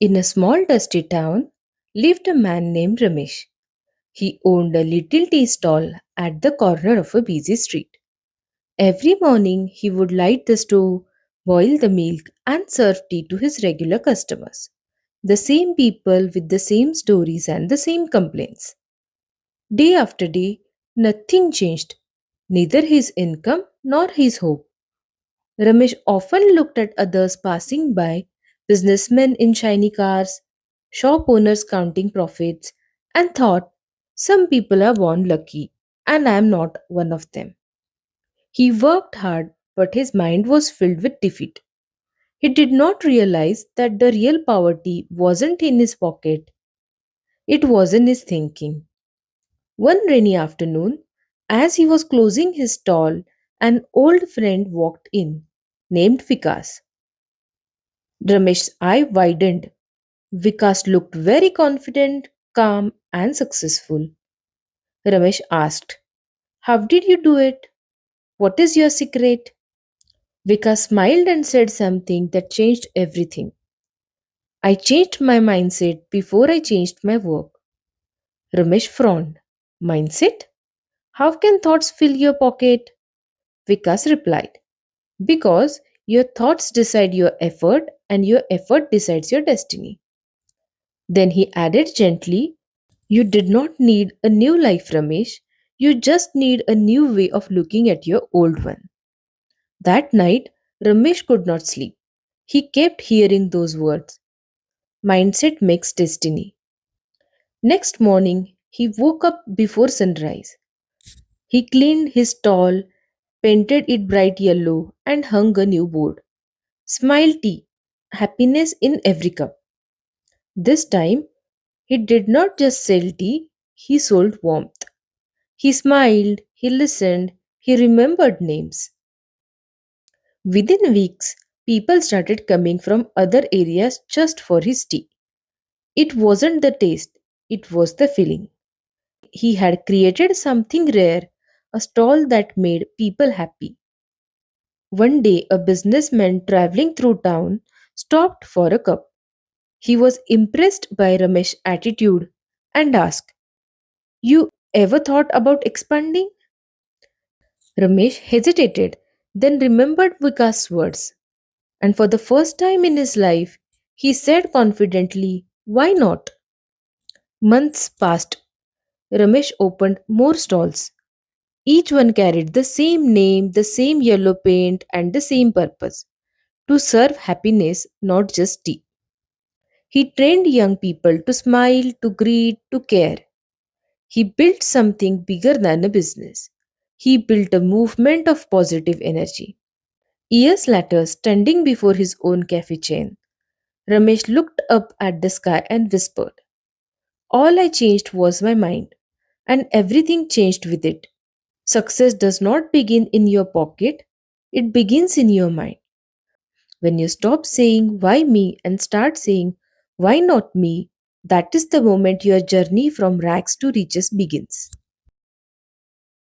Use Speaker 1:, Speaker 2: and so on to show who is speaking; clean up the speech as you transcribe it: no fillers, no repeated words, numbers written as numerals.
Speaker 1: In a small dusty town lived a man named Ramesh. He owned a little tea stall at the corner of a busy street. Every morning he would light the stove, boil the milk, and serve tea to his regular customers. The same people with the same stories and the same complaints. Day after day, nothing changed, neither his income nor his hope. Ramesh often looked at others passing by, businessmen in shiny cars, shop owners counting profits, and thought, some people are born lucky, and I am not one of them. He worked hard, but his mind was filled with defeat. He did not realize that the real poverty wasn't in his pocket, it was in his thinking. One rainy afternoon, as he was closing his stall, an old friend walked in, named Vikas. Ramesh's eye widened. Vikas looked very confident, calm, and successful. Ramesh asked, how did you do it? What is your secret? Vikas smiled and said something that changed everything. I changed my mindset before I changed my work. Ramesh frowned. Mindset? How can thoughts fill your pocket? Vikas replied, because your thoughts decide your effort and your effort decides your destiny. Then he added gently, you did not need a new life, Ramesh. You just need a new way of looking at your old one. That night, Ramesh could not sleep. He kept hearing those words. Mindset makes destiny. Next morning, he woke up before sunrise. He cleaned his stall, painted it bright yellow, and hung a new board. Smile tea, happiness in every cup. This time, he did not just sell tea, he sold warmth. He smiled, he listened, he remembered names. Within weeks, people started coming from other areas just for his tea. It wasn't the taste, it was the feeling. He had created something rare, a stall that made people happy. One day, a businessman traveling through town stopped for a cup. He was impressed by Ramesh's attitude and asked, you ever thought about expanding? Ramesh hesitated, then remembered Vikas's words. And for the first time in his life, he said confidently, why not? Months passed. Ramesh opened more stalls. Each one carried the same name, the same yellow paint, and the same purpose to serve happiness, not just tea. He trained young people to smile, to greet, to care. He built something bigger than a business. He built a movement of positive energy. Years later, standing before his own cafe chain, Ramesh looked up at the sky and whispered, all I changed was my mind, and everything changed with it. Success does not begin in your pocket, it begins in your mind. When you stop saying, why me, and start saying, why not me, that is the moment your journey from rags to riches begins.